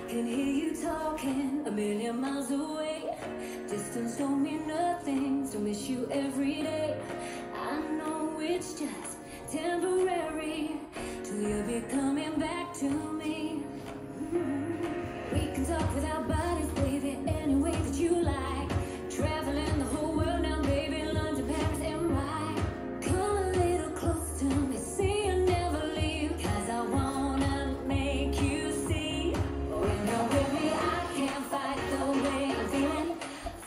can hear you talking a million miles away. Distance don't mean nothing, so miss you every day. I know it's just temporary, till you'll be coming back to me. We can talk without bodies, baby, any way that you like. Traveling the whole world now, baby, London, Paris, and right. Come a little closer to me, say you'll never leave, 'cause I wanna make you see. When you're with me, I can't fight the way I'm feeling.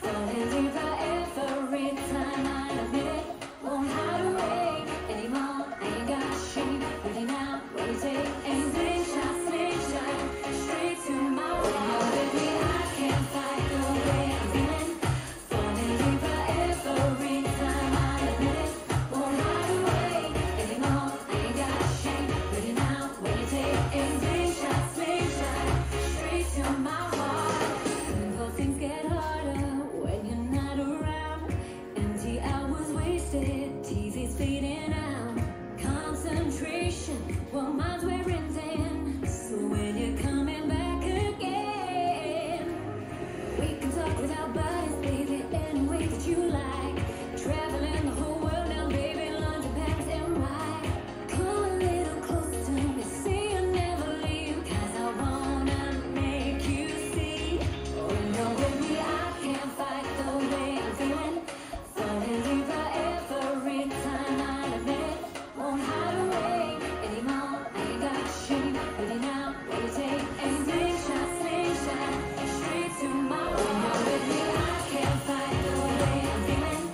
Falling deeper every time I admit it. Won't hide away anymore, ain't got shame. Really now, what you take, and slingshot, straight to my heart. When you're with me, I can't fight the way I'm feeling. Falling deeper every time I admit it. Won't hide away anymore, ain't got shame. Really now, what you take, and slingshot, straight to my heart. Simple things get harder when you're not around. Empty hours wasted, TV's fading out. Concentration, well, mine's wearing thin. So when you're coming back again, we can talk without bodies, baby, any way that you like. Traveling the whole world now, baby, London, Paris, and right. Come a little closer to me, say you'll never leave, 'cause I wanna make you see. When you're with me, I can't fight the way I'm feeling. Falling deeper every time I admit it. Won't hide away anymore, ain't got shame. Really now, what you take, and slingshot, straight to my heart. When you're with me, I can't fight the way I'm feeling.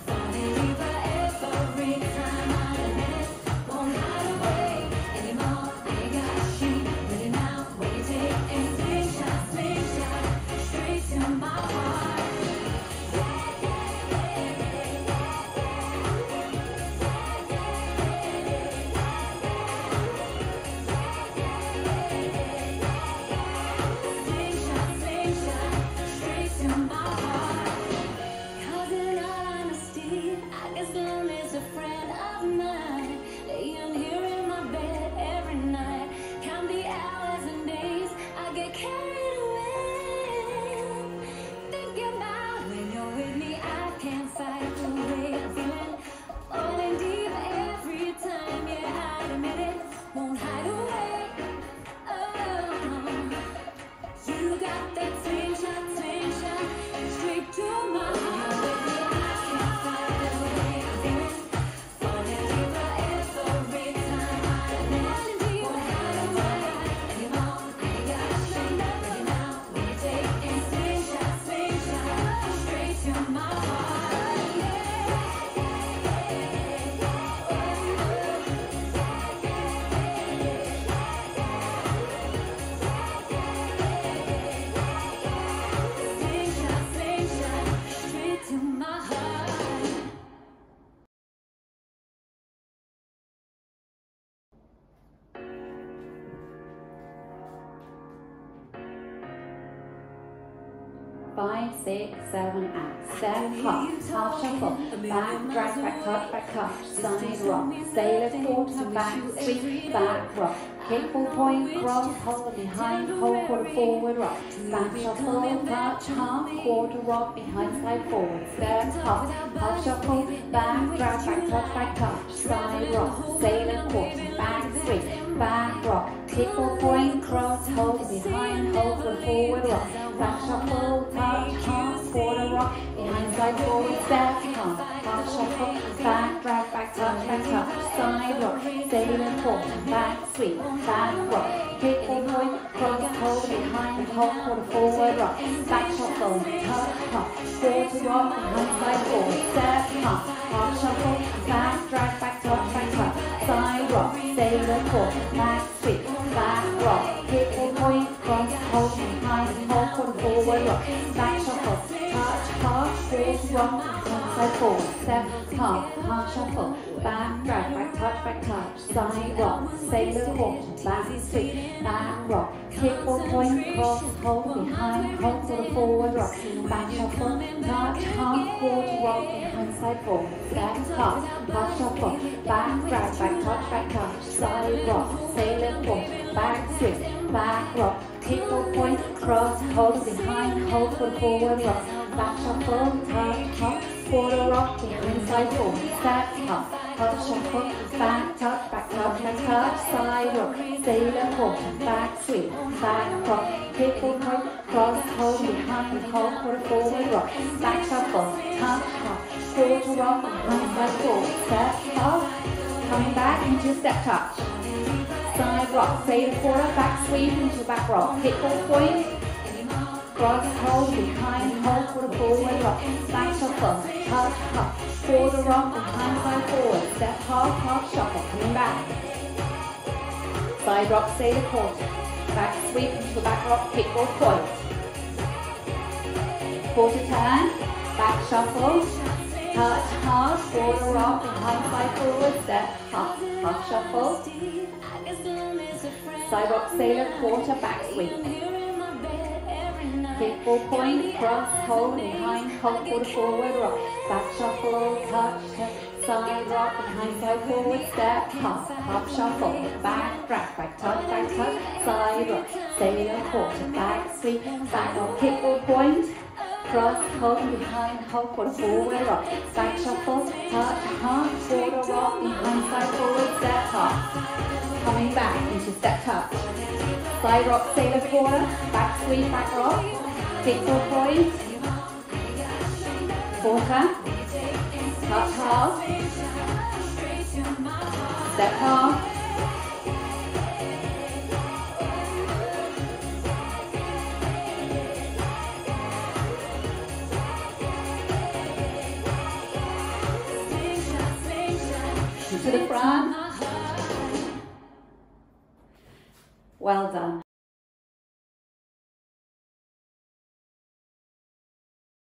Falling deeper every time I admit it. Won't hide away anymore, ain't got shame. Really now, what you take, and slingshot, straight to my heart. Straight to my heart. 'Cause in all honesty, I guess lonely's a friend of mine. Laying here in my bed every night, count the hours and days I get carried away. Thinking about when you're with me, I can't fight the way I'm feeling. Falling deep every time, yeah, I admit it. Won't hide away. Oh, you got that slingshot, straight to my heart. With me, I can't fight the way I'm feeling. Falling deeper every time I admit it. Won't hide away anymore, ain't got shame. Ready now, when you take and slingshot, straight to my heart. Slingshot, straight to my heart. Five, 6, 7, and step hop, half shuffle, back, drag, back touch, side rock, sailor quarter, back sweep, back rock, kick full point, cross, hold behind, hold quarter forward rock, back shuffle, touch, half, quarter rock, behind side forward, step hop, half shuffle, back, drag, back touch, side rock, sailor quarter, back sweep, back rock, kick full point, cross, hold behind, hold quarter forward rock, back shuffle, touch, half, quarter rock, behind side forward, step half shuffle, back, drag, back touch, side rock, sailor quarter, back sweep, back rock, kick full point, cross, hold behind, hold quarter forward rock, back shuffle, touch, half, quarter rock, behind side forward, step half shuffle, back, drag, back touch, side rock, sailor quarter, back sweep, back rock, kick full point, cross, hold behind, hold quarter forward rock, back shuffle, touch, half, quarter rock, behind side forward, step half shuffle, back, drag, back touch, side rock, sailor quarter, back sweep, back rock, kick full point, cross, hold behind, hold quarter forward rock, back shuffle, touch, half, quarter rock, behind side forward, step half shuffle, back, drag, back touch, side rock, sailor quarter, back sweep, back rock, kickball point, cross, hold behind, hold for forward rock, back shuffle, touch, hop, quarter rock, behind side forward, step, hop, hop, shuffle, back touch, back touch, back touch, side rock, sailor quarter, back sweep, back rock, kickball point, cross, hold behind, hold for forward rock, back shuffle, touch, hop, quarter rock, behind side forward, step, hop, coming back into step touch. Side rock, sailor quarter, back sweep into back rock, kickball point, cross, hold, behind, hold for the forward rock, back shuffle, touch, hop, quarter rock, behind, side forward, step, hop, shuffle, coming back. Side rock, sailor quarter, back sweep into back rock, kickball point. Quarter turn, back shuffle, touch, hop, quarter rock, behind, side forward, step, hop, shuffle. Side rock, sailor, quarter, back sweep. Kickball point, cross, hold, behind, hold, quarter, forward, rock. Back shuffle, touch, side rock, behind, side forward, step, hop, shuffle. Back, back touch, side rock, sailor, quarter, back sweep, back rock, kickball point. Cross, hold, behind, hold, quarter, forward, rock. Back shuffle, touch, hop, quarter, rock, behind, side forward, step, hop. Coming back into step touch. Side rock, sailor quarter, back sweep, back rock, kickball point, quarter, touch half, step half, to the front. Well done.